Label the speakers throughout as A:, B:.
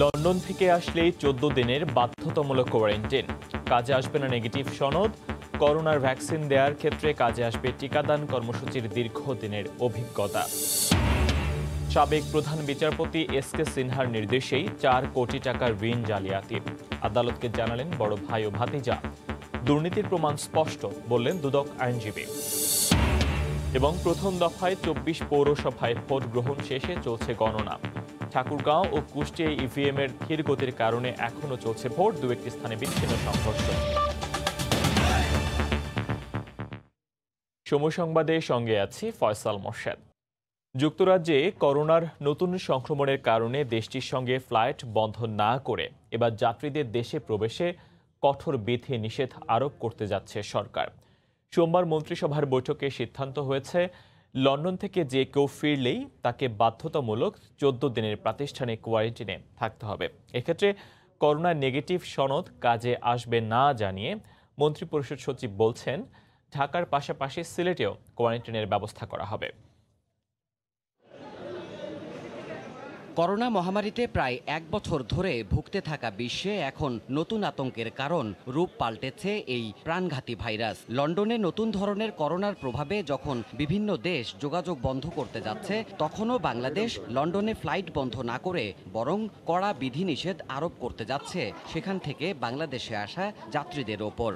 A: London থেকে আসলেই 14 দিনের বাধ্যতামূলক কোয়ারেন্টাইন। কাজে আসবে না নেগেটিভ সনদ। করোনার ভ্যাকসিন দেওয়ার ক্ষেত্রে কাজে আসবে টিকাদান কর্মসূচির দীর্ঘদিনের অভিজ্ঞতা। সাবেক প্রধান বিচারপতি এস.কে. সিনহার নির্দেশেই 4 কোটি টাকার ঋণ জালিয়াতি। আদালতকে জানালেন বড় ভাই ও ভাতিজা। দুর্নীতির প্রমাণ স্পষ্ট, বললেন দুদক আইনজীবী। এবং প্রথম দফায় 24 পৌরসভায় ভোট গ্রহণ শেষে চলছে গণনা। ঠাকুরগাঁও ও কুষ্টিয়ায় ইভিএম এর ধীর গতির কারণে এখনো চলছে ভোট, দু একটি স্থানে বিচ্ছিন্ন সংঘর্ষ। সময় সংবাদের সঙ্গে আছি ফয়সাল মোর্শেদ। যুক্তরাজ্যে করোনার নতুন সংক্রমণের কারণে দেশটির সঙ্গে ফ্লাইট বন্ধ না করে এবার যাত্রীদের দেশে প্রবেশে কঠোর বিধি নিষেধ আরোপ করতে যাচ্ছে সরকার। সোমবার মন্ত্রিসভার বৈঠকে সিদ্ধান্ত হয়েছে, লন্ডন থেকে যে কেউ ফিরলেই তাকে বাধ্যতামূলক 14 দিনের প্রাতিষ্ঠানিক কোয়ারেন্টাইনে থাকতে হবে। এক্ষেত্রে করোনা নেগেটিভ সনদ কাজে আসবে না জানিয়ে মন্ত্রিপরিষদ সচিব বলছেন, ঢাকার পাশাপাশি সিলেটেও কোয়ারেন্টাইনের ব্যবস্থা করা হবে।
B: করোনা মহামারীতে প্রায় 1 বছর ধরে ভুগতে থাকা বিশ্বে এখন নতুন আতঙ্কের কারণ রূপ পাল্টেছে এই প্রাণঘাতী ভাইরাস। লন্ডনে নতুন ধরনের করোনার প্রভাবে যখন বিভিন্ন দেশ যোগাযোগ বন্ধ করতে যাচ্ছে, তখনও বাংলাদেশ লন্ডনে ফ্লাইট বন্ধ না করে বরং কড়া বিধিনিষেধ আরোপ করতে যাচ্ছে সেখান থেকে বাংলাদেশে আসা যাত্রীদের ওপর।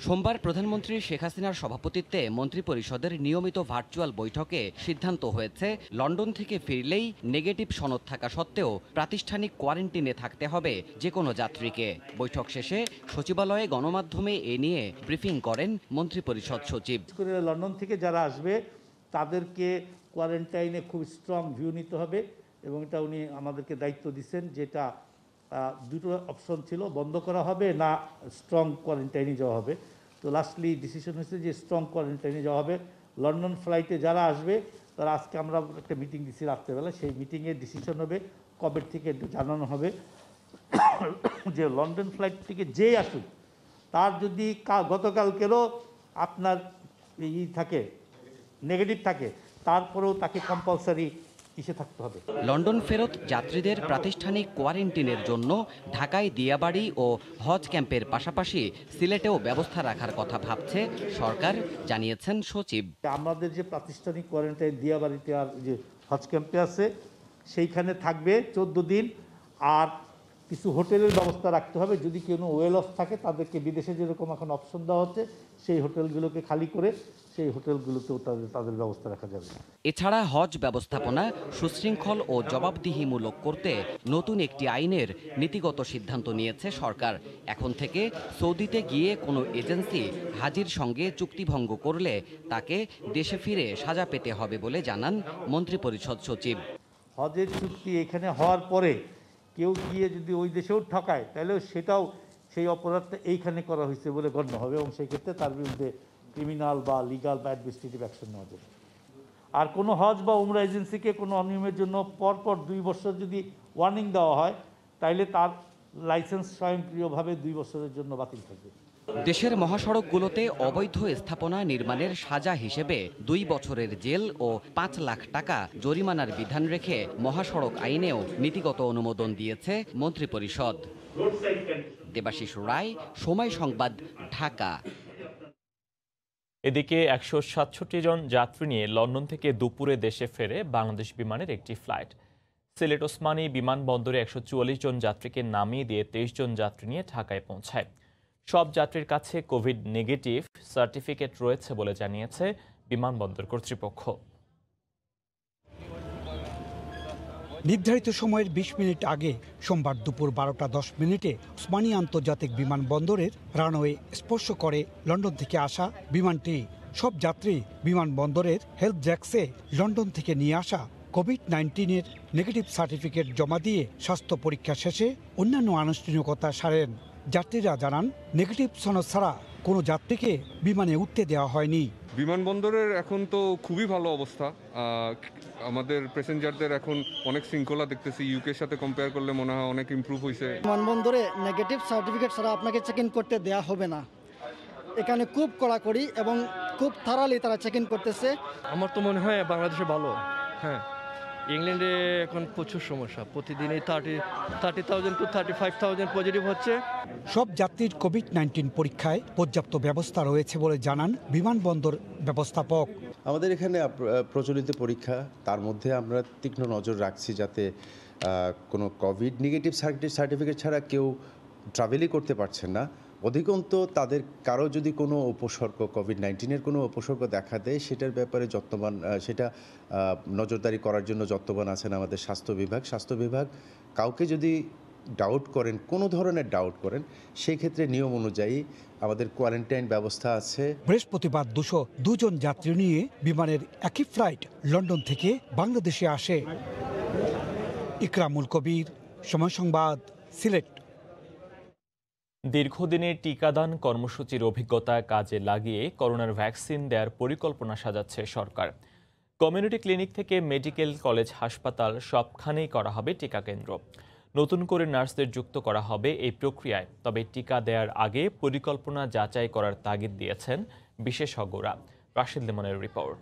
B: সোমবার প্রধানমন্ত্রী শেখ হাসিনার সভাপতিত্বে মন্ত্রিপরিষদের নিয়মিত ভার্চুয়াল বৈঠকে সিদ্ধান্ত হয়েছে, লন্ডন থেকে ফিরলেই নেগেটিভ সনদ থাকা সত্ত্বেও প্রাতিষ্ঠানিক কোয়ারেন্টিনে থাকতে হবে যে কোনো যাত্রীকে। বৈঠক শেষে সচিবালয়ে গণমাধ্যমে এ নিয়ে ব্রিফিং করেন মন্ত্রিপরিষদ সচিব।
C: লন্ডন থেকে যারা আসবে তাদেরকে কোয়ারেন্টাইনে খুব স্ট্রং ভিউ নিতে হবে এবং এটা উনি আমাদেরকে দায়িত্ব দিচ্ছেন, যেটা দুটো অপশন ছিল, বন্ধ করা হবে না স্ট্রং কোয়ারেন্টাইনে যাওয়া হবে। তো লাস্টলি ডিসিশন হয়েছে যে স্ট্রং কোয়ারেন্টাইনে যাওয়া হবে। লন্ডন ফ্লাইটে যারা আসবে তারা, আজকে আমরা একটা মিটিং দিচ্ছি রাত্রেবেলা, সেই মিটিংয়ের ডিসিশন হবে, কবে থেকে জানানো হবে যে লন্ডন ফ্লাইট থেকে যেই আসুক তার যদি গতকালকেরও আপনার থাকে নেগেটিভ থাকে, তারপরেও তাকে কম্পালসারি থাকতে হবে।
B: লন্ডন ফেরত যাত্রীদের প্রাতিষ্ঠানিক কোয়ারেন্টিনের জন্য ঢাকায় দিয়াবাড়ি ও হজ ক্যাম্পের পাশাপাশি সিলেটেও ব্যবস্থা রাখার কথা ভাবছে সরকার, জানিয়েছেন সচিব।
C: আমাদের যে প্রাতিষ্ঠানিক কোয়ারেন্টাইন দিয়াবাড়িতে আর যে হজ ক্যাম্পে আছে, সেইখানে থাকবে 14 দিন। আর কিছু হোটেলের ব্যবস্থা রাখতে হবে, যদি কোনো ওয়েল অফ থাকে তাদেরকে বিদেশে যেরকম এখন অপশন দেওয়া হচ্ছে, সেই হোটেলগুলোকে খালি করে সেই হোটেলগুলোতেও তাদের ব্যবস্থা রাখা যাবে।
B: এছাড়া হজ ব্যবস্থাপনা সুশৃঙ্খল ও জবাবদিহিমূলক করতে নতুন একটি আইনের নীতিগত সিদ্ধান্ত নিয়েছে সরকার। এখন থেকে সৌদিতে গিয়ে কোনো এজেন্সি হাজির সঙ্গে চুক্তিভঙ্গ করলে তাকে দেশে ফিরে সাজা পেতে হবে বলে জানান মন্ত্রিপরিষদ সচিব।
C: হজের চুক্তি এখানে হওয়ার পরে কেউ গিয়ে যদি ওই দেশেও ঠকায়, তাহলেও সেটাও সেই অপরাধটা এইখানে করা হয়েছে বলে গণ্য হবে এবং সেই ক্ষেত্রে তার বিরুদ্ধে ক্রিমিনাল বা লিগাল বা অ্যাডমিনিস্ট্রেটিভ অ্যাকশন নেওয়া যাবে। আর কোনো হজ বা উমরা এজেন্সিকে কোনো অনিয়মের জন্য পরপর 2 বছর যদি ওয়ার্নিং দেওয়া হয়, তাইলে তার লাইসেন্স স্বয়ংক্রিয়ভাবে 2 বছরের জন্য বাতিল থাকবে।
B: দেশের মহাসড়কগুলোতে অবৈধ স্থাপনা নির্মাণের সাজা হিসেবে 2 বছরের জেল ও 5 লাখ টাকা জরিমানার বিধান রেখে মহাসড়ক আইনেও নীতিগত অনুমোদন দিয়েছে মন্ত্রিপরিষদ। দেবাশিস রায়, সময় সংবাদ, ঢাকা।
A: এদিকে 167 জন যাত্রী নিয়ে লন্ডন থেকে দুপুরে দেশে ফেরে বাংলাদেশ বিমানের একটি ফ্লাইট। সিলেট ওসমানী বিমানবন্দরে 144 জন যাত্রীকে নামিয়ে দিয়ে 23 জন যাত্রী নিয়ে ঢাকায় পৌঁছায়। সব যাত্রীর কাছে কোভিড নেগেটিভ সার্টিফিকেট রয়েছে বলে জানিয়েছে বিমানবন্দর কর্তৃপক্ষ।
D: নির্ধারিত সময়ের 20 মিনিট আগে সোমবার দুপুর 12টা 10 মিনিটে ওসমানী আন্তর্জাতিক বিমানবন্দরের রানওয়ে স্পর্শ করে লন্ডন থেকে আসা বিমানটি। সব যাত্রী বিমানবন্দরের হেলথ জ্যাক্সে লন্ডন থেকে নিয়ে আসা কোভিড-19-এর নেগেটিভ সার্টিফিকেট জমা দিয়ে স্বাস্থ্য পরীক্ষা শেষে অন্যান্য আনুষ্ঠানিকতা সারেন। যাত্রীরা জানান, নেগেটিভ সনদ ছাড়া কোনো যাত্রীকে বিমানে উঠতে দেওয়া হয়নি।
E: বিমানবন্দরের এখন তো খুবই ভালো অবস্থা। আমাদের প্যাসেঞ্জারদের এখন অনেক শৃঙ্খলা দেখতেছি। ইউকের সাথে কম্পেয়ার করলে মনে হয় অনেক ইমপ্রুভ হয়েছে।
F: বিমানবন্দরে নেগেটিভ সার্টিফিকেট ছাড়া আপনাকে চেক ইন করতে দেওয়া হবে না। এখানে খুব কড়াকড়ি এবং খুব থারালি তারা চেক ইন করতেছে।
G: আমার তো মনে হয় বাংলাদেশে ভালো। হ্যাঁ, ইংল্যান্ডে এখন প্রচুর সমস্যা, প্রতিদিনই 30,000 to 35,000 পজিটিভ হচ্ছে।
D: সব যাত্রীর কোভিড-19 পরীক্ষায় পর্যাপ্ত ব্যবস্থা রয়েছে বলে জানান বিমানবন্দর ব্যবস্থাপক।
H: আমাদের এখানে প্রচলিত পরীক্ষা, তার মধ্যে আমরা তীক্ষ্ণ নজর রাখছি যাতে কোনো কোভিড নেগেটিভ সার্টিফিকেট ছাড়া কেউ ট্রাভেলই করতে পারছেন না। অধিকন্তু তাদের কারো যদি কোনো উপসর্গ কোভিড-19-এর কোনো উপসর্গ দেখা দেয় সেটার ব্যাপারে সেটা নজরদারি করার জন্য যত্নবান আছেন আমাদের স্বাস্থ্য বিভাগ। কাউকে যদি ডাউট করেন, কোনো ধরনের ডাউট করেন, সেই ক্ষেত্রে নিয়ম অনুযায়ী আমাদের কোয়ারেন্টাইন ব্যবস্থা আছে।
D: বৃহস্পতিবার 202 জন যাত্রী নিয়ে বিমানের একই ফ্লাইট লন্ডন থেকে বাংলাদেশে আসে। ইকরামুল কবির, সময় সংবাদ, সিলেট।
A: দীর্ঘদিনের টিকাদান কর্মসূচির অভিজ্ঞতা কাজে লাগিয়ে করোনার ভ্যাকসিন দেওয়ার পরিকল্পনা সাজাচ্ছে সরকার। কমিউনিটি ক্লিনিক থেকে মেডিকেল কলেজ, হাসপাতাল সবখানেই করা হবে টিকা কেন্দ্র। নতুন করে নার্সদের যুক্ত করা হবে এই প্রক্রিয়ায়। তবে টিকা দেওয়ার আগে পরিকল্পনা যাচাই করার তাগিদ দিয়েছেন বিশেষজ্ঞরা। রাশিদ লিমনের রিপোর্ট।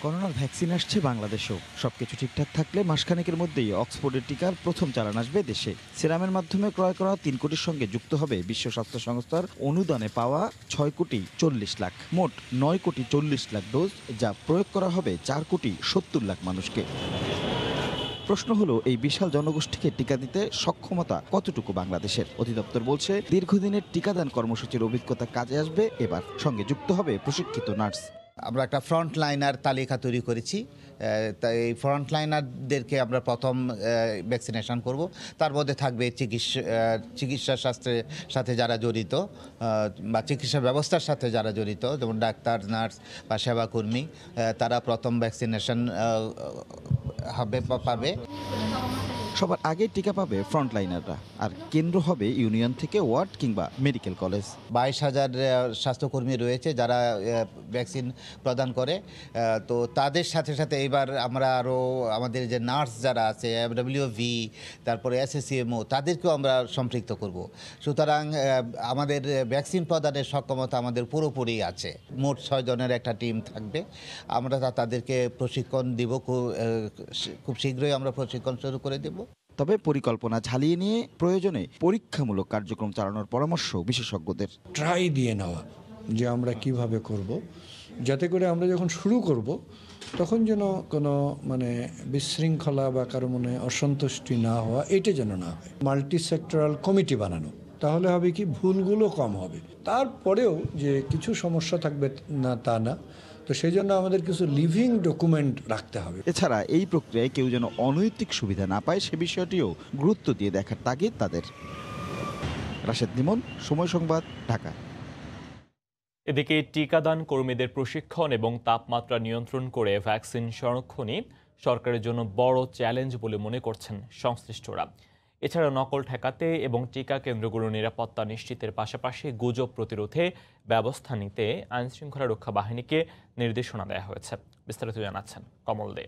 I: করোনার ভ্যাকসিন আসছে বাংলাদেশেও। সবকিছু ঠিকঠাক থাকলে মাসখানেকের মধ্যেই অক্সফোর্ডের টিকার প্রথম চালান আসবে দেশে। সিরামের মাধ্যমে ক্রয় করা 3 কোটির সঙ্গে যুক্ত হবে বিশ্ব স্বাস্থ্য সংস্থার অনুদানে পাওয়া 6,40,00,000, মোট 9,40,00,000 ডোজ, যা প্রয়োগ করা হবে 4,70,00,000 মানুষকে। প্রশ্ন হলো, এই বিশাল জনগোষ্ঠীকে টিকা দিতে সক্ষমতা কতটুকু বাংলাদেশের? অধিদপ্তর বলছে দীর্ঘদিনের টিকাদান কর্মসূচির অভিজ্ঞতা কাজে আসবে এবার। সঙ্গে যুক্ত হবে প্রশিক্ষিত নার্স।
J: আমরা একটা ফ্রন্টলাইনার তালিকা তৈরি করেছি। তাই এই ফ্রন্টলাইনারদেরকে আমরা প্রথম ভ্যাকসিনেশন করব। তার মধ্যে থাকবে চিকিৎসা শাস্ত্রের সাথে যারা জড়িত বা চিকিৎসা ব্যবস্থার সাথে যারা জড়িত, যেমন ডাক্তার, নার্স বা সেবাকর্মী, তারা প্রথম ভ্যাকসিনেশন পাবে।
I: সবার আগে টিকা পাবে ফ্রন্টলাইনাররা, আর কেন্দ্র হবে ইউনিয়ন থেকে ওয়ার্ড কিংবা মেডিকেল কলেজ।
J: 22,000 স্বাস্থ্যকর্মী রয়েছে যারা ভ্যাকসিন প্রদান করে। তো তাদের সাথে সাথে এবার আমরা আরও আমাদের যে নার্স যারা আছে, WV, তারপরে SSCMO, তাদেরকেও আমরা সম্পৃক্ত করব। সুতরাং আমাদের ভ্যাকসিন প্রদানের সক্ষমতা আমাদের পুরোপুরি আছে। মোট 6 জনের একটা টিম থাকবে। আমরা তাদেরকে প্রশিক্ষণ দিব, খুব শীঘ্রই আমরা প্রশিক্ষণ শুরু করে দেব।
I: তবে পরিকল্পনা ঝালিয়ে নিয়ে প্রয়োজনে পরীক্ষামূলক কার্যক্রম চালানোর পরামর্শ বিশেষজ্ঞদের।
K: ট্রাই দিয়ে নেওয়া যে আমরা কিভাবে করব, যাতে করে আমরা যখন শুরু করব তখন যেন কোনো বিশৃঙ্খলা বা কারো মনে অসন্তুষ্টি না হওয়া, এটা যেন না হয়। মাল্টি সেক্টরাল কমিটি বানানো, তাহলে হবে কি, ভুলগুলো কম হবে। তারপরেও যে কিছু সমস্যা থাকবে না তা না, তো সেই জন্য আমাদের কিছু লিভিং ডকুমেন্ট রাখতে হবে।
I: এছাড়া এই প্রক্রিয়ায় কেউ যেন অনৈতিক সুবিধা না পায় সে বিষয়টিও গুরুত্ব দিয়ে দেখার তাগিদ তাদের। রাশেদ লিমন, সময় সংবাদ, ঢাকা।
A: এদিকে টিকাদান কর্মীদের প্রশিক্ষণ এবং তাপমাত্রা নিয়ন্ত্রণ করে ভ্যাকসিন সংরক্ষণই সরকারের জন্য বড় চ্যালেঞ্জ বলে মনে করছেন সংশ্লিষ্টরা। এছাড়া নকল ঠেকাতে এবং টিকা কেন্দ্রগুলোর নিরাপত্তা নিশ্চিতের পাশাপাশি গুজব প্রতিরোধে ব্যবস্থা নিতে আইনশৃঙ্খলা রক্ষা বাহিনীকে নির্দেশনা দেওয়া হয়েছে। বিস্তারিত জানাচ্ছেন কমল দে।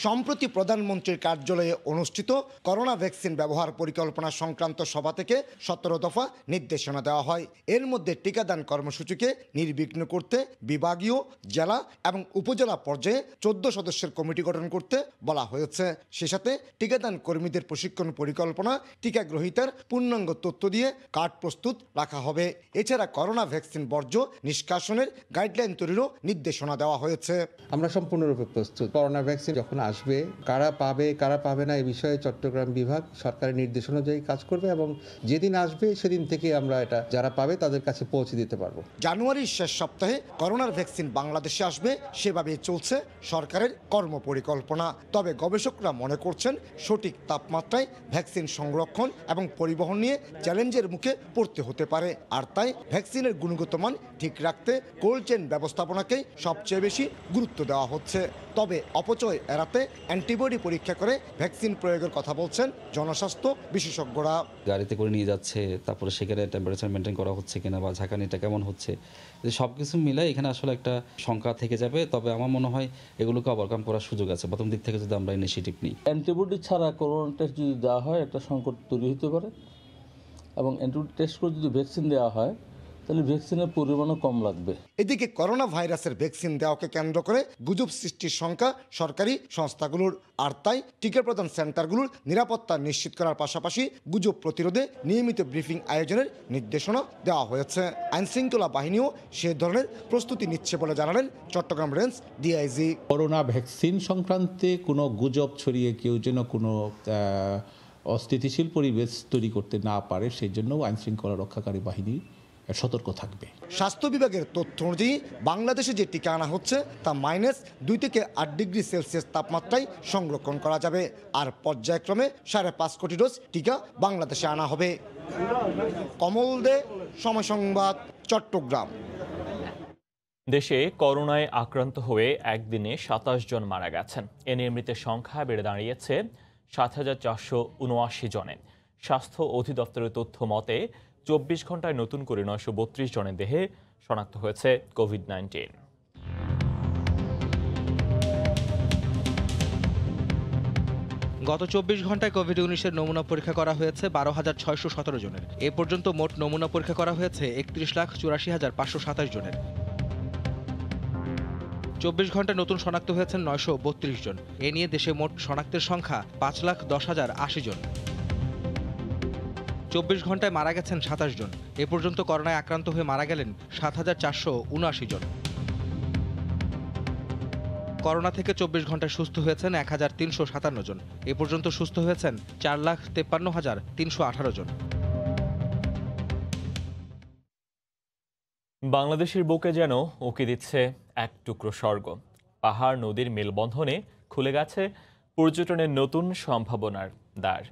L: সম্প্রতি প্রধানমন্ত্রীর কার্যালয়ে অনুষ্ঠিত করোনা ভ্যাকসিন ব্যবহার পরিকল্পনা সংক্রান্ত সভা থেকে 17 দফা নির্দেশনা দেওয়া হয়। এর মধ্যে টিকাদান কর্মসূচিকে নির্বিঘ্ন করতে বিভাগীয়, জেলা এবং উপজেলা পর্যায়ে 14 সদস্যের কমিটি গঠন করতে বলা হয়েছে। সে সাথে টিকাদান কর্মীদের প্রশিক্ষণ পরিকল্পনা, টিকা গ্রহীতার পূর্ণাঙ্গ তথ্য দিয়ে কার্ড প্রস্তুত রাখা হবে। এছাড়া করোনা ভ্যাকসিন বর্জ্য নিষ্কাশনের গাইডলাইন তৈরিরও নির্দেশনা দেওয়া হয়েছে।
M: আমরা সম্পূর্ণরূপে প্রস্তুত। করোনা ভ্যাকসিন যখন আসবে, কারা পাবে কারা পাবে না, এই বিষয়ে চট্টগ্রাম বিভাগ সরকারের নির্দেশ অনুযায়ী কাজ করবে এবং যেদিন আসবে সেদিন থেকে আমরা এটা যারা পাবে তাদের কাছে পৌঁছে দিতে পারবো।
L: জানুয়ারির শেষ সপ্তাহে করোনার ভ্যাকসিন বাংলাদেশে আসবে, সেভাবেই চলছে সরকারের কর্মপরিকল্পনা। তবে গবেষকরা মনে করছেন সঠিক তাপমাত্রায় ভ্যাকসিন সংরক্ষণ এবং পরিবহন নিয়ে চ্যালেঞ্জের মুখে পড়তে হতে পারে। আর তাই ভ্যাকসিনের গুণগত মান ঠিক রাখতে কোল্ড চেইন ব্যবস্থাপনাকেই সবচেয়ে বেশি গুরুত্ব দেওয়া হচ্ছে। তবে অপচয় এড়াতে অ্যান্টিবডি পরীক্ষা করে ভ্যাকসিন প্রয়োগের কথা বলছেন জনস্বাস্থ্য বিশেষজ্ঞরা।
N: গাড়িতে করে নিয়ে যাচ্ছে, তারপরে সেখানে টেম্পারেচার মেনটেন করা হচ্ছে কিনা বা ঝাঁকানিটা কেমন হচ্ছে, সব কিছু মিলে এখানে আসলে একটা শঙ্কা থেকে যাবে। তবে আমার মনে হয় এগুলোকে ওভারকাম করার সুযোগ আছে প্রথম দিক থেকে যদি আমরা ইনিশিয়েটিভ নিই।
O: অ্যান্টিবডি ছাড়া করোনা টেস্ট যদি দেওয়া হয় একটা সংকট তৈরি হতে পারে, এবং অ্যান্টিবডি টেস্ট করে যদি ভ্যাকসিন দেওয়া হয় তাহলে ভ্যাকসিনের পরিমাণও কম লাগবে।
L: এদিকে করোনা ভাইরাসের ভ্যাকসিন দেওয়াকে কেন্দ্র করে গুজব সৃষ্টির শঙ্কা সরকারি সংস্থাগুলোর, আর তাই টিকা প্রদান সেন্টারগুলোর নিরাপত্তা নিশ্চিত করার পাশাপাশি গুজব প্রতিরোধে নিয়মিত ব্রিফিং আয়োজনের নির্দেশনা দেওয়া হয়েছে। আইনশৃঙ্খলা বাহিনীও সে ধরনের প্রস্তুতি নিচ্ছে বলে জানালেন Chattogram range DIG.
P: Corona vaccine সংক্রান্তে কোনো গুজব ছড়িয়ে কেউ যেন কোনো অস্থিতিশীল পরিবেশ তৈরি করতে না পারে, সেই জন্য আইনশৃঙ্খলা রক্ষাকারী বাহিনী সতর্ক থাকবে।
L: স্বাস্থ্য বিভাগের তথ্য অনুযায়ী বাংলাদেশে যে টিকা আনা হচ্ছে তা -2 থেকে 8 ডিগ্রি সেলসিয়াস তাপমাত্রায় সংরক্ষণ করা যাবে, আর পর্যায়ক্রমে 5.5 কোটি ডোজ টিকা বাংলাদেশে আনা হবে। কমল দে, সময় সংবাদ, চট্টগ্রাম।
A: দেশে করোনায় আক্রান্ত হয়ে একদিনে 27 জন মারা গেছেন। এ নিয়ে মৃতের সংখ্যা বেড়ে দাঁড়িয়েছে 7,479 জনে। স্বাস্থ্য অধিদপ্তরের তথ্য মতে 24 ঘন্টায় নতুন করে 932 জনের দেহে শনাক্ত হয়েছে কোভিড-19।
Q: গত 24 ঘন্টায় কোভিড-19-এর নমুনা পরীক্ষা করা হয়েছে 12,617 জনের। এ পর্যন্ত মোট নমুনা পরীক্ষা করা হয়েছে 31,84,527 জনের। 24 ঘন্টায় নতুন শনাক্ত হয়েছেন 932 জন। এ নিয়ে দেশে মোট শনাক্তের সংখ্যা 5,10,080 জন। 24 ঘন্টায় মারা গেছেন 27 জন। এ পর্যন্ত করোনায় আক্রান্ত হয়ে মারা গেলেন 7,479 জন। করোনা থেকে 24 ঘন্টায় সুস্থ হয়েছেন 1,357 জন। এ পর্যন্ত সুস্থ হয়েছেন 4,53,318 জন।
A: বাংলাদেশের বুকে যেন উঁকি দিচ্ছে এক টুকরো স্বর্গ। পাহাড় নদীর মেলবন্ধনে খুলে গেছে পর্যটনের নতুন সম্ভাবনার দ্বার।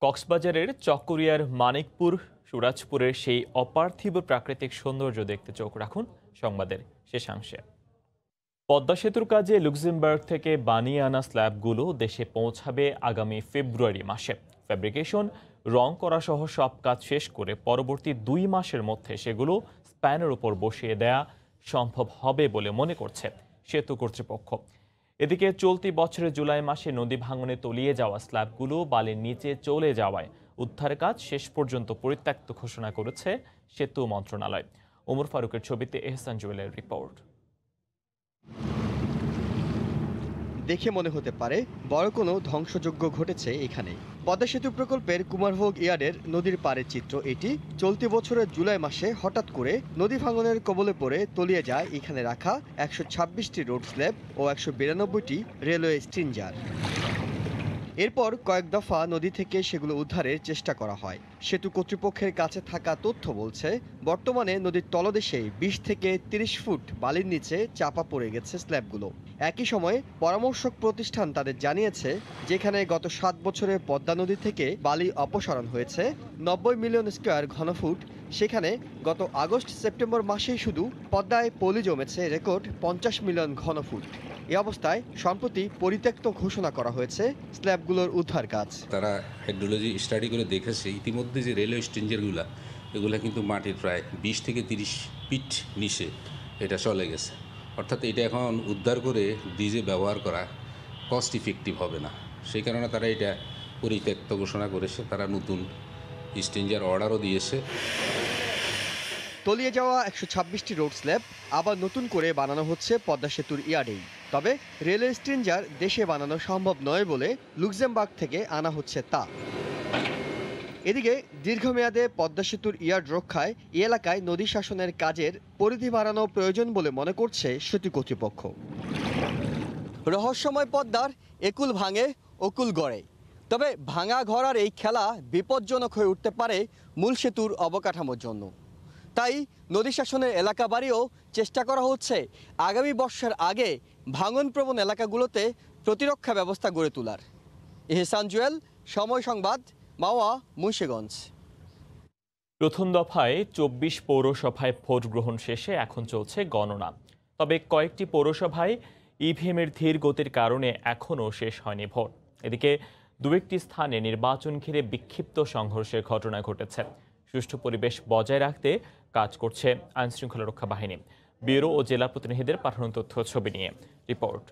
A: কক্সবাজারের চকরিয়ার মানিকপুর সুরাজপুরের সেই অপার্থিব প্রাকৃতিক সৌন্দর্য দেখতে চোখ রাখুন সংবাদের শেষাংশে। পদ্মা সেতুর কাজে লুক্সেমবার্গ থেকে বানিয়ে আনা স্ল্যাবগুলো দেশে পৌঁছাবে আগামী ফেব্রুয়ারি মাসে। ফ্যাব্রিকেশন, রং করা সহ সব কাজ শেষ করে পরবর্তী 2 মাসের মধ্যে সেগুলো স্প্যানের উপর বসিয়ে দেয়া সম্ভব হবে বলে মনে করছে সেতু কর্তৃপক্ষ। এদিকে চলতি বছরের জুলাই মাসে নদী ভাঙনে তলিয়ে যাওয়া স্ল্যাবগুলো বালির নিচে চলে যাওয়ায় উদ্ধার কাজ শেষ পর্যন্ত পরিত্যক্ত ঘোষণা করেছে সেতু মন্ত্রণালয়। ওমর ফারুকের ছবিতে এহসান জুয়েলের রিপোর্ট।
R: দেখে মনে হতে পারে বড় কোনো ধ্বংসযজ্ঞ ঘটেছে এখানে। পদ্মা সেতু প্রকল্পের কুমারভোগ ইয়ার্ডের নদীর পাড়ের চিত্র এটি। চলতি বছরের জুলাই মাসে হঠাৎ করে নদী ভাঙনের কবলে পড়ে তলিয়ে যায় এখানে রাখা 126টি রোড স্ল্যাব ও 192টি রেলওয়ে স্ট্রিঞ্জার। এরপর কয়েক দফা নদী থেকে সেগুলো উদ্ধারের চেষ্টা করা হয়। সেতু কর্তৃপক্ষের কাছে থাকা তথ্য বলছে, বর্তমানে নদীর তলদেশে 20 থেকে 30 ফুট বালির নিচে চাপা পড়ে গেছে স্ল্যাবগুলো। একই সময়ে পরামর্শক প্রতিষ্ঠান তাদের জানিয়েছে, যেখানে গত 7 বছরে পদ্মা নদী থেকে বালি অপসারণ হয়েছে 90 মিলিয়ন স্কয়ার ঘনফুট, সেখানে গত আগস্ট সেপ্টেম্বর মাসেই শুধু পদ্মায় পলি জমেছে রেকর্ড 50 মিলিয়ন ঘনফুট। এ অবস্থায় সম্প্রতি পরিত্যক্ত ঘোষণা করা হয়েছে স্ল্যাবগুলোর উদ্ধার কাজ।
S: তারা হাইড্রোলজি স্টাডি করে দেখেছে ইতিমধ্যে যে রেলওয়ে স্ট্রিঞ্জারগুলো এগুলো কিন্তু মাটির প্রায় 20 থেকে 30 ফিট নিচে এটা চলে গেছে। অর্থাৎ এটা এখন উদ্ধার করে ব্রিজে ব্যবহার করা কস্ট ইফেক্টিভ হবে না, সেই কারণে তারা এটা পরিত্যক্ত ঘোষণা করেছে। তারা নতুন স্ট্রিঞ্জার অর্ডারও দিয়েছে।
R: তলিয়ে যাওয়া 126টি রোড স্ল্যাব আবার নতুন করে বানানো হচ্ছে পদ্মা সেতুর ইয়ার্ডেই। তবে রেলওয়ে স্ট্রিঞ্জার দেশে বানানো সম্ভব নয় বলে লুক্সেমবার্গ থেকে আনা হচ্ছে তা। এদিকে দীর্ঘমেয়াদে পদ্মা সেতুর ইয়ার্ড রক্ষায় এই এলাকায় নদী শাসনের কাজের পরিধি বাড়ানো প্রয়োজন বলে মনে করছে সেতু কর্তৃপক্ষ। রহস্যময় পদ্মার একুল ভাঙে অকুল গড়ে, তবে ভাঙা ঘর আর এই খেলা বিপজ্জনক হয়ে উঠতে পারে মূল সেতুর অবকাঠামোর জন্য। তাই নদী শাসনের এলাকা বাড়িয়েও চেষ্টা করা হচ্ছে আগামী বর্ষার আগে ভাঙনপ্রবণ এলাকাগুলোতে প্রতিরক্ষা ব্যবস্থা গড়ে তোলার। এহসান জুয়েল, সময় সংবাদ, মাওয়া, মুন্সিগঞ্জ।
A: প্রথম দফায় 24 পৌরসভায় ভোট গ্রহণ শেষে এখন চলছে গণনা। তবে কয়েকটি পৌরসভায় ইভিএমের ধীর গতির কারণে এখনও শেষ হয়নি ভোট। এদিকে 2-1টি স্থানে নির্বাচন ঘিরে বিক্ষিপ্ত সংঘর্ষের ঘটনা ঘটেছে। সুষ্ঠু পরিবেশ বজায় রাখতে কাজ করছে আইনশৃঙ্খলা রক্ষা বাহিনী। ব্যুরো ও জেলা প্রতিনিধিদের পাঠানো তথ্য ছবি নিয়ে রিপোর্ট।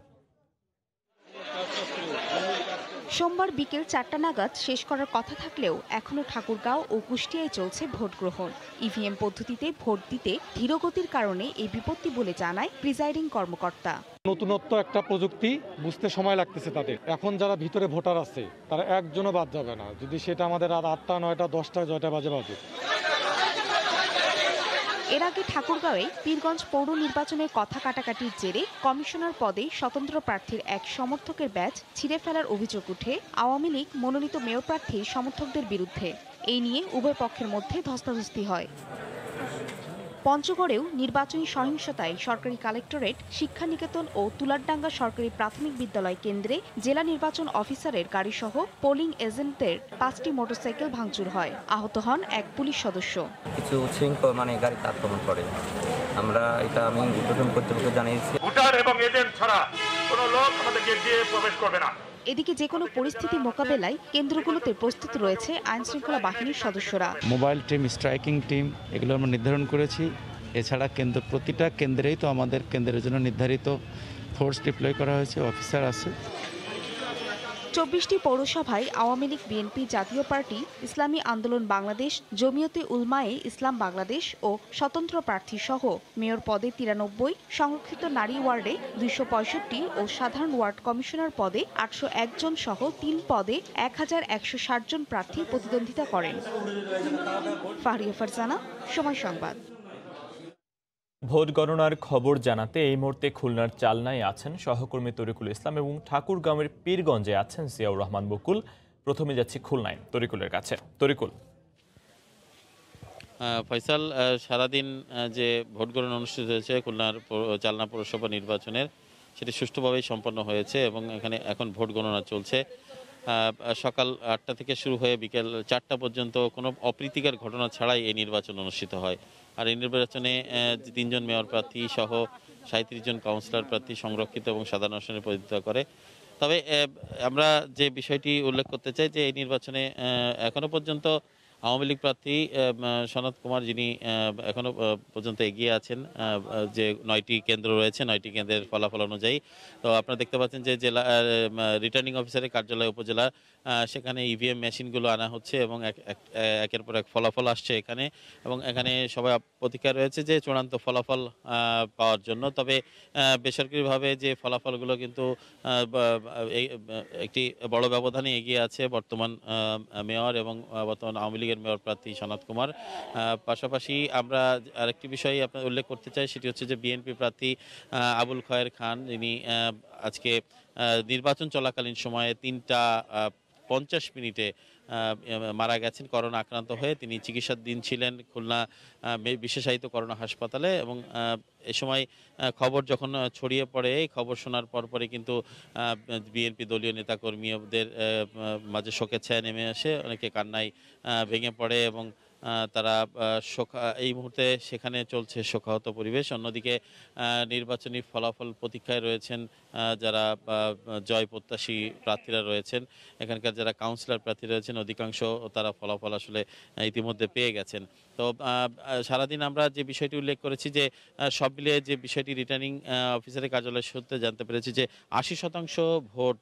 T: সোমবার বিকেল 4টা নাগাদ শেষ করার কথা থাকলেও এখনো ঠাকুরগাঁও ও কুষ্টিয়ায় চলছে ভোট গ্রহণ। ইভিএম পদ্ধতিতে ভোট দিতে ধীরগতির কারণে এই বিপত্তি বলে জানায় প্রিজাইডিং কর্মকর্তা।
U: নতুনত্ব একটা প্রযুক্তি, বুঝতে সময় লাগতেছে তাদের। এখন যারা ভিতরে ভোটার আছে তারা একজনও বাদ যাবে না, যদি সেটা আমাদের রাত 8টা 9টা 10টা 6টা বাজে।
T: এর আগে ঠাকুরগাঁওয়ে পীরগঞ্জ পৌর নির্বাচনের কথা কাটাকাটির জেরে কমিশনার পদে স্বতন্ত্র প্রার্থীর এক সমর্থকের ব্যাজ ছিঁড়ে ফেলার অভিযোগ উঠে আওয়ামী লীগ মনোনীত মেয়র প্রার্থীর সমর্থকদের বিরুদ্ধে। এই নিয়ে উভয় পক্ষের মধ্যে ধস্তাধস্তি হয়। পঞ্চগড়েও নির্বাচনী সহিংসতায় সরকারি কালেক্টরেট, শিক্ষানিকেতন ও তুলারডাঙ্গা সরকারি প্রাথমিক বিদ্যালয় কেন্দ্রে জেলা নির্বাচন অফিসারের গাড়িসহ পোলিং এজেন্টদের 5টি মোটরসাইকেল ভাঙচুর হয়। আহত হন এক পুলিশ সদস্য।
V: কিছু উচ্ছৃঙ্খল গাড়িতে আক্রমণ করে। আমি উদ্বোধন কর্তৃপক্ষকে জানিয়েছি।
W: ভোটার এবং এজেন্ট ছাড়া কোনো লোক আমাদের গেট দিয়ে প্রবেশ করবে না।
T: এদিকে যে কোনো পরিস্থিতি মোকাবেলায় কেন্দ্রগুলোতে প্রস্তুত রয়েছে আইনশৃঙ্খলা বাহিনীর সদস্যরা।
X: মোবাইল টিম, স্ট্রাইকিং টিম এগুলো আমরা নির্ধারণ করেছি। এছাড়া প্রতিটা কেন্দ্রেই তো আমাদের কেন্দ্রের জন্য নির্ধারিত ফোর্স ডিপ্লয় করা হয়েছে, অফিসার আছে।
T: 24টি পৌরসভায় আওয়ামী লীগ, বিএনপি, জাতীয় পার্টি, ইসলামী আন্দোলন বাংলাদেশ, জমিয়তে উলমায়ে ইসলাম বাংলাদেশ ও স্বতন্ত্র প্রার্থী সহ মেয়র পদে 93, সংরক্ষিত নারী ওয়ার্ডে 265 ও সাধারণ ওয়ার্ড কমিশনার পদে 801 জন সহ 3 পদে 1160 জন প্রার্থী প্রতিদ্বন্দ্বিতা করেন। ফাহরিয়া ফারজানা, সময় সংবাদ।
A: ভোট গণনার খবর জানাতে এই মুহূর্তে খুলনার চালনায় আছেন সহকর্মী তরিকুল ইসলাম এবং ঠাকুরগাঁওয়ের পীরগঞ্জে আছেন জিয়াউর রহমান বকুল। প্রথমে যাচ্ছি খুলনায় তরিকুলের কাছে। তরিকুল।
Y: ফয়সাল, সারাদিন যে ভোট গণনা অনুষ্ঠিত হয়েছে খুলনার চালনা পৌরসভা নির্বাচনের, সেটি সুষ্ঠুভাবেই সম্পন্ন হয়েছে এবং এখানে এখন ভোট গণনা চলছে। সকাল 8টা থেকে শুরু হয়ে বিকেল 4টা পর্যন্ত কোনো অপ্রীতিকর ঘটনা ছাড়াই এই নির্বাচন অনুষ্ঠিত হয়। আর এই নির্বাচনে 3 জন মেয়র প্রার্থী সহ 37 জন কাউন্সিলর প্রার্থী সংরক্ষিত এবং সাধারণ আসনে প্রতিদ্বন্দ্বিতা করে। তবে আমরা যে বিষয়টি উল্লেখ করতে চাই যে এই নির্বাচনে এখনো পর্যন্ত আওয়ামী লীগ প্রার্থী সনৎ কুমার, যিনি এখনো পর্যন্ত এগিয়ে আছেন, যে 9টি কেন্দ্র রয়েছে, 9টি কেন্দ্রের ফলাফল অনুযায়ী। তো আপনারা দেখতে পাচ্ছেন যে জেলা রিটার্নিং অফিসারের কার্যালয় উপজেলা, সেখানে ইভিএম মেশিনগুলো আনা হচ্ছে এবং একের পর এক ফলাফল আসছে এখানে, এবং এখানে সবাই প্রতীক্ষায় রয়েছে যে চূড়ান্ত ফলাফল পাওয়ার জন্য। তবে বেসরকারিভাবে যে ফলাফলগুলো কিন্তু একটি বড় ব্যবধানে এগিয়ে আছে বর্তমান মেয়র এবং বর্তমান আওয়ামী লীগের মেয়র প্রার্থী সনৎ কুমার। পাশাপাশি আমরা আরেকটি বিষয় আপনার উল্লেখ করতে চাই, সেটি হচ্ছে যে বিএনপি প্রার্থী আবুল খয়ের খান, যিনি আজকে নির্বাচন চলাকালীন সময়ে 3টা 50 মারা গেছেন করোনা আক্রান্ত হয়ে। তিনি চিকিৎসাধীন ছিলেন খুলনা বিশেষায়িত করোনা হাসপাতালে এবং এ সময় খবর যখন ছড়িয়ে পড়ে, এই খবর শোনার পরপরই কিন্তু বিএনপি দলীয় নেতাকর্মীদের মাঝে শোকের ছায়া নেমে আসে, অনেকে কান্নায় ভেঙে পড়ে এবং তারা এই মুহূর্তে সেখানে চলছে শোকাহত পরিবেশ। অন্যদিকে নির্বাচনী ফলাফল প্রতীক্ষায় রয়েছেন যারা জয় প্রত্যাশী প্রার্থীরা রয়েছেন, এখানকার যারা কাউন্সিলর প্রার্থী রয়েছেন অধিকাংশ তারা ফলাফল আসলে ইতিমধ্যে পেয়ে গেছেন। তো সারাদিন আমরা যে বিষয়টি উল্লেখ করেছি যে সব মিলিয়ে যে বিষয়টি রিটার্নিং অফিসারের কার্যালয় সূত্রে জানতে পেরেছি যে 80% ভোট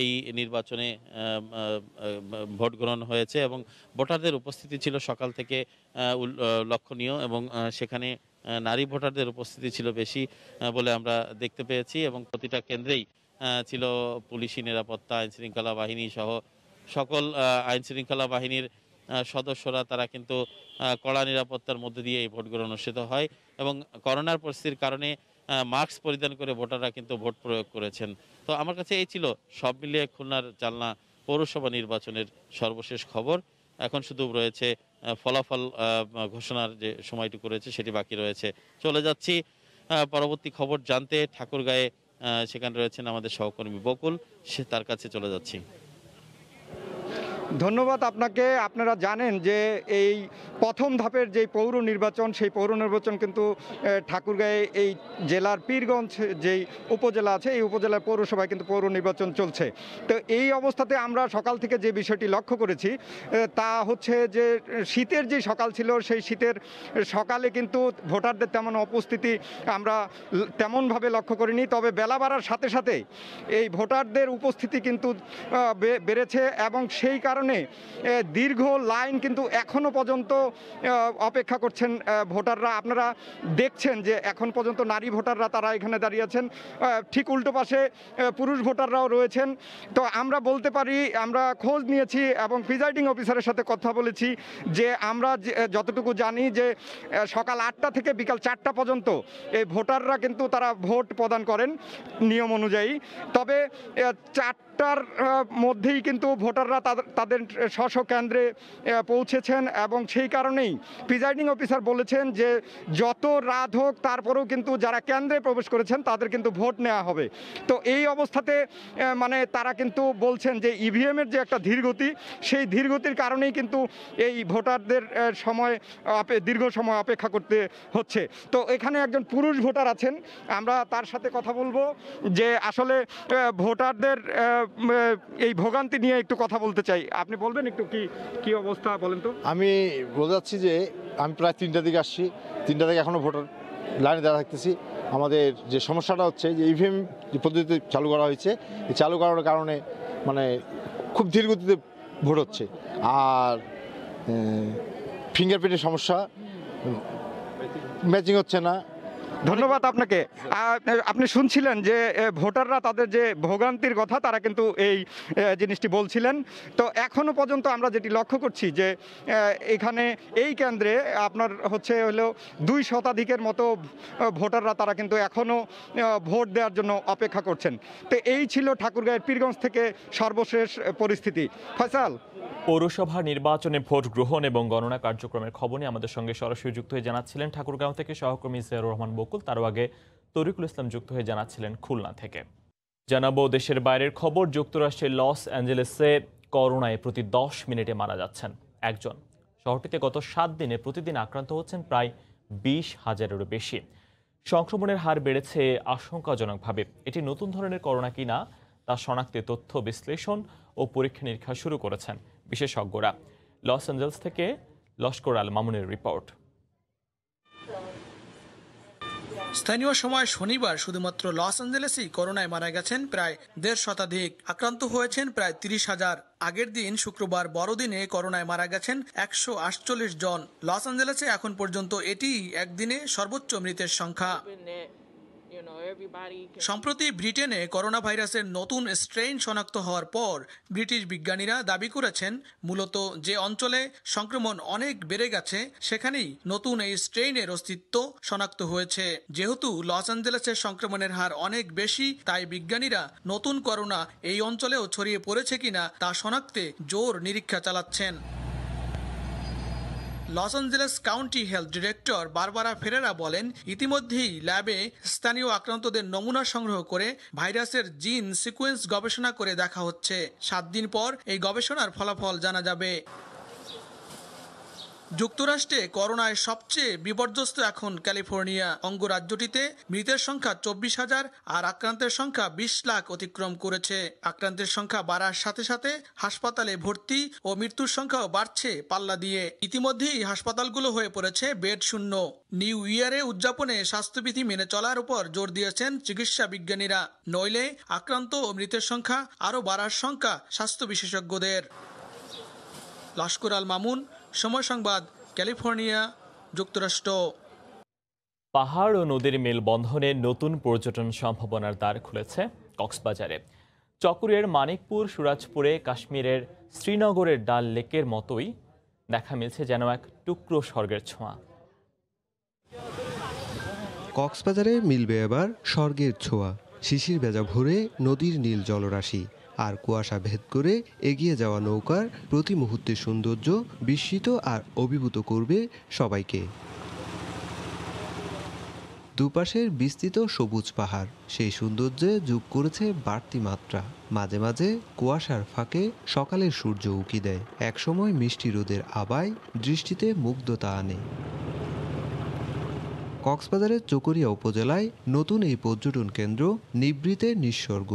Y: এই নির্বাচনে ভোট গ্রহণ হয়েছে এবং ভোটারদের উপস্থিতি ছিল সকাল থেকে লক্ষণীয় এবং সেখানে নারী ভোটারদের উপস্থিতি ছিল বেশি বলে আমরা দেখতে পেয়েছি এবং প্রতিটা কেন্দ্রেই ছিল পুলিশি নিরাপত্তা, আইনশৃঙ্খলা বাহিনী সহ সকল আইনশৃঙ্খলা বাহিনীর সদস্যরা, তারা কিন্তু কড়া নিরাপত্তার মধ্যে দিয়ে এই ভোট গ্রহণ অনুষ্ঠিত হয় এবং করোনার পরিস্থিতির কারণে মাস্ক পরিধান করে ভোটাররা কিন্তু ভোট প্রয়োগ করেছেন। তো আমার কাছে এই ছিল সব মিলিয়ে খুলনার চালনা পৌরসভা নির্বাচনের সর্বশেষ খবর। এখন শুধু রয়েছে ফলাফল ঘোষণার যে সময়টুকু রয়েছে সেটি বাকি রয়েছে। চলে যাচ্ছি পরবর্তী খবর জানতে ঠাকুরগাঁয়ে, সেখানে রয়েছেন আমাদের সহকর্মী বকুল, তার কাছে চলে যাচ্ছি।
B: ধন্যবাদ আপনাকে। আপনারা জানেন যে এই প্রথম ধাপের যে পৌর নির্বাচন, সেই পৌর নির্বাচন কিন্তু ঠাকুরগাঁয়ে এই জেলার পীরগঞ্জ যেই উপজেলা আছে, এই উপজেলার পৌরসভায় কিন্তু পৌর নির্বাচন চলছে। তো এই অবস্থাতে আমরা সকাল থেকে যে বিষয়টি লক্ষ্য করেছি তা হচ্ছে যে শীতের যে সকাল ছিল, সেই শীতের সকালে কিন্তু ভোটারদের তেমন উপস্থিতি আমরা তেমনভাবে লক্ষ্য করিনি। তবে বেলা বাড়ার সাথে সাথে এই ভোটারদের উপস্থিতি কিন্তু বেড়েছে এবং সেই কারণে দীর্ঘ লাইন কিন্তু এখনও পর্যন্ত অপেক্ষা করছেন ভোটাররা। আপনারা দেখছেন যে এখন পর্যন্ত নারী ভোটাররা তারা এখানে দাঁড়িয়ে আছেন, ঠিক উল্টো পাশে পুরুষ ভোটাররাও রয়েছেন। তো আমরা বলতে পারি, আমরা খোঁজ নিয়েছি এবং প্রিজাইডিং অফিসারের সাথে কথা বলেছি যে আমরা যতটুকু জানি যে সকাল 8টা থেকে বিকাল 4টা পর্যন্ত এই ভোটাররা কিন্তু তারা ভোট প্রদান করেন নিয়ম অনুযায়ী। তবে 4টার মধ্যেই কিন্তু ভোটাররা তাদের স্ব কেন্দ্রে পৌঁছেছেন এবং সেই কারণেই প্রিজাইডিং অফিসার বলেছেন যে যত রাত হোক তারপরেও কিন্তু যারা কেন্দ্রে প্রবেশ করেছেন তাদের কিন্তু ভোট নেওয়া হবে। তো এই অবস্থাতে মানে তারা কিন্তু বলছেন যে ইভিএমের যে একটা ধীরগতি, সেই ধীরগতির কারণেই কিন্তু এই ভোটারদের দীর্ঘ সময় অপেক্ষা করতে হচ্ছে। তো এখানে একজন পুরুষ ভোটার আছেন, আমরা তার সাথে কথা বলবো যে আসলে ভোটারদের এই ভোগান্তি নিয়ে একটু কথা বলতে চাই। আপনি বলবেন একটু কি অবস্থা বলেন তো?
C: আমি বোঝাচ্ছি যে আমি প্রায় 3টার দিকে আসছি, 3টা থেকে এখনও ভোটার লাইনে দাঁড়া থাকতেছি। আমাদের যে সমস্যাটা হচ্ছে যে ইভিএম যে পদ্ধতি চালু করা হয়েছে, এই চালু করার কারণে মানে খুব ধীর গতিতে ভোট হচ্ছে। আর ফিঙ্গারপ্রিন্টের সমস্যা, ম্যাচিং হচ্ছে না।
B: ধন্যবাদ আপনাকে। আপনি শুনছিলেন যে ভোটাররা তাদের যে ভোগান্তির কথা তারা কিন্তু এই জিনিসটি বলছিলেন। তো এখনও পর্যন্ত আমরা যেটি লক্ষ্য করছি যে এখানে এই কেন্দ্রে আপনার হলো 2 শতাধিকের মতো ভোটাররা তারা কিন্তু এখনও ভোট দেওয়ার জন্য অপেক্ষা করছেন। তো এই ছিল ঠাকুরগাঁয়ের পীরগঞ্জ থেকে সর্বশেষ পরিস্থিতি। ফয়সাল,
A: পৌরসভা নির্বাচনে ভোট গ্রহণ এবং গণনা কার্যক্রমের খবর নিয়ে আমাদের সঙ্গে সরাসরি যুক্ত হয়ে জানাচ্ছিলেন ঠাকুরগাঁও থেকে সহকর্মী জিয়াউর রহমান বকুল। তারও আগে তরিকুল ইসলাম যুক্ত হয়ে জানাচ্ছিলেন খুলনা থেকে। জানাবো দেশের বাইরের খবর। যুক্তরাষ্ট্রের লস অ্যাঞ্জেলেসে করোনায় প্রতি 10 মিনিটে মারা যাচ্ছেন একজন। শহরটিতে গত 7 দিনে প্রতিদিন আক্রান্ত হচ্ছেন প্রায় 20,000-এরও বেশি। সংক্রমণের হার বেড়েছে আশঙ্কাজনকভাবে। এটি নতুন ধরনের করোনা কিনা তা শনাক্তে তথ্য বিশ্লেষণ ও পরীক্ষা নিরীক্ষা শুরু করেছেন বিশেষজ্ঞরা। লস অ্যাঞ্জেলস থেকে লস্কর আল মামুনের রিপোর্ট।
E: স্থানীয় সময় শনিবার শুধুমাত্র লস অ্যাঞ্জেলেসেই করোনায় মারা গেছেন প্রায় 1.5 শতাধিক, আক্রান্ত হয়েছেন প্রায় 30,000। আগের দিন শুক্রবার বড়দিনে করোনায় মারা গেছেন 148 জন। লস অ্যাঞ্জেলেসে এখন পর্যন্ত এটি একদিনে সর্বোচ্চ মৃতের সংখ্যা। সম্প্রতি ব্রিটেনে করোনা ভাইরাসের নতুন স্ট্রেইন শনাক্ত হওয়ার পর ব্রিটিশ বিজ্ঞানীরা দাবি করেছেন মূলত যে অঞ্চলে সংক্রমণ অনেক বেড়ে গেছে সেখানেই নতুন এই স্ট্রেইনের অস্তিত্ব শনাক্ত হয়েছে। যেহেতু লস অ্যাঞ্জেলেসের সংক্রমণের হার অনেক বেশি, তাই বিজ্ঞানীরা নতুন করোনা এই অঞ্চলেও ছড়িয়ে পড়েছে কিনা তা শনাক্তে জোর নিরীক্ষা চালাচ্ছেন। Los Angeles county health director Barbara ফেরেরা বলেন, ইতিমধ্যেই ল্যাবে স্থানীয় আক্রান্তদের নমুনা সংগ্রহ করে ভাইরাসের জিন সিকোয়েন্স গবেষণা করে দেখা হচ্ছে। 7 দিন পর এই গবেষণার ফলাফল জানা যাবে। যুক্তরাষ্ট্রে করোনায় সবচেয়ে বিপর্যস্ত এখন ক্যালিফোর্নিয়া। অঙ্গরাজ্যটিতে মৃতের সংখ্যা 24,000 আর আক্রান্তের সংখ্যা 20 লাখ অতিক্রম করেছে। আক্রান্তের সংখ্যা বাড়ার সাথে সাথে হাসপাতালে ভর্তি ও মৃত্যুর সংখ্যাও বাড়ছে পাল্লা দিয়ে। ইতিমধ্যেই হাসপাতালগুলো হয়ে পড়েছে বেড শূন্য। নিউ ইয়ারে উদযাপনে স্বাস্থ্যবিধি মেনে চলার উপর জোর দিয়েছেন চিকিৎসা বিজ্ঞানীরা, নইলে আক্রান্ত ও মৃতের সংখ্যা আরও বাড়ার সংখ্যা স্বাস্থ্য বিশেষজ্ঞদের। লস্কর আল মামুন, সময় সংবাদ, ক্যালিফোর্নিয়া, যুক্তরাষ্ট্র।
A: পাহাড় ও নদীর মেলবন্ধনে নতুন পর্যটন সম্ভাবনার দ্বার খুলেছে কক্সবাজারে। চকরিয়ার মানিকপুর, সুরাজপুরে কাশ্মীরের শ্রীনগরের ডাল লেকের মতোই দেখা মিলছে যেন এক টুকরো স্বর্গের ছোঁয়া।
F: কক্সবাজারে মিলবে এবার স্বর্গের ছোঁয়া। শিশির ভেজা ভোরে নদীর নীল জলরাশি আর কুয়াশা ভেদ করে এগিয়ে যাওয়া নৌকার প্রতি মুহূর্তের সৌন্দর্য বিস্মিত আর অভিভূত করবে সবাইকে। দুপাশের বিস্তৃত সবুজ পাহাড় সেই সৌন্দর্যে যোগ করেছে বাড়তি মাত্রা। মাঝে মাঝে কুয়াশার ফাঁকে সকালের সূর্য উঁকি দেয়, একসময় মিষ্টি রোদের আবায় দৃষ্টিতে মুগ্ধতা আনে। কক্সবাজারের চকরিয়া উপজেলায় নতুন এই পর্যটন কেন্দ্র নিভৃতে নিঃস্বর্গ।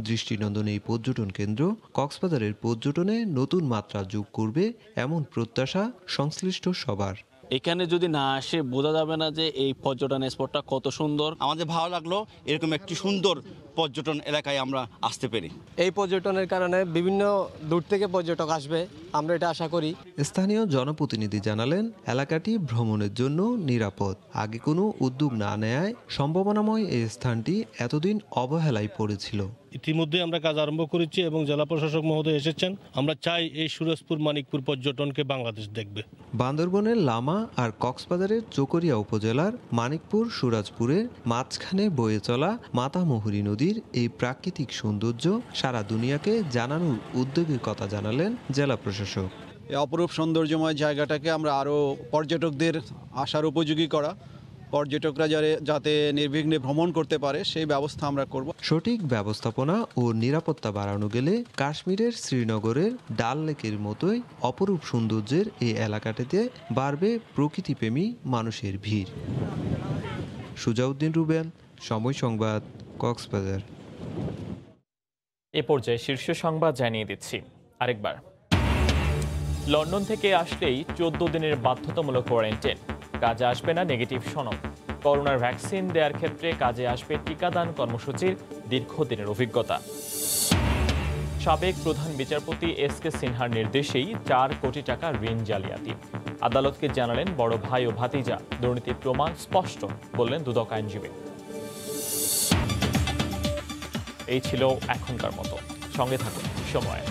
F: দৃষ্টিনন্দন এই পর্যটন কেন্দ্র কক্সবাজারের পর্যটনে নতুন মাত্রা যোগ করবে এমন প্রত্যাশা সংশ্লিষ্ট সবার।
D: এখানে যদি না আসে বোঝা যাবে না যে এই পর্যটন স্পটটা কত সুন্দর।
G: আমাদের ভালো লাগলো এরকম একটি সুন্দর পর্যটন এলাকায় আমরা আসতে পেরে।
H: এই পর্যটনের কারণে বিভিন্ন দূর থেকে পর্যটক আসবে, আমরা এটা আশা করি।
F: স্থানীয় জনপ্রতিনিধি জানালেন এলাকাটি ভ্রমণের জন্য নিরাপদ। আগে কোনো উদ্যোগ না নেয়ায় সম্ভাবনাময় এই স্থানটি এতদিন অবহেলায় পড়েছিল।
J: ইতিমধ্যে আমরা কাজ আরম্ভ করেছি এবং জেলা প্রশাসক মহোদয় এসেছেন। আমরা চাই এই সুরজপুর মানিকপুর পর্যটনকে বাংলাদেশ দেখবে।
F: বান্দরবনের লামা আর কক্সবাজারের চকরিয়া উপজেলার মানিকপুর সুরাজপুরের মাঝখানে বয়ে চলা মাতামুহুরী নদীর এই প্রাকৃতিক সৌন্দর্য সারা দুনিয়াকে জানানোর উদ্যোগের কথা জানালেন জেলা প্রশাসক।
K: এই অপরূপ সৌন্দর্যময় জায়গাটাকে আমরা আরও পর্যটকদের আসার উপযোগী করা, পর্যটকরা যাতে নির্বিঘ্নে ভ্রমণ করতে পারে সেই ব্যবস্থা আমরা করব।
F: সঠিক ব্যবস্থাপনা ও নিরাপত্তা বাড়ানো গেলে কাশ্মীরের শ্রীনগরের ডাল লেকের মতোই অপরূপ সৌন্দর্যের এই এলাকাটিতে বাড়বে প্রকৃতিপ্রেমী মানুষের ভিড়। সুজাউদ্দিন রুবেন, সময় সংবাদ, কক্সবাজার।
A: এ পর্যায়ে শীর্ষ সংবাদ জানিয়ে দিচ্ছি আরেকবার। লন্ডন থেকে আসলেই 14 দিনের বাধ্যতামূলক কোয়ারেন্টাইন, কাজে আসবে না নেগেটিভ সনদ। করোনার ভ্যাকসিন দেওয়ার ক্ষেত্রে কাজে আসবে টিকাদান কর্মসূচির দীর্ঘদিনের অভিজ্ঞতা। সাবেক প্রধান বিচারপতি এস.কে. সিনহার নির্দেশেই 4 কোটি টাকা ঋণ জালিয়াতি। আদালতকে জানালেন বড় ভাই ও ভাতিজা, দুর্নীতির প্রমাণ স্পষ্ট, বললেন দুদক আইনজীবী। এই ছিল এখনকার মতো, সঙ্গে থাকুন সময়।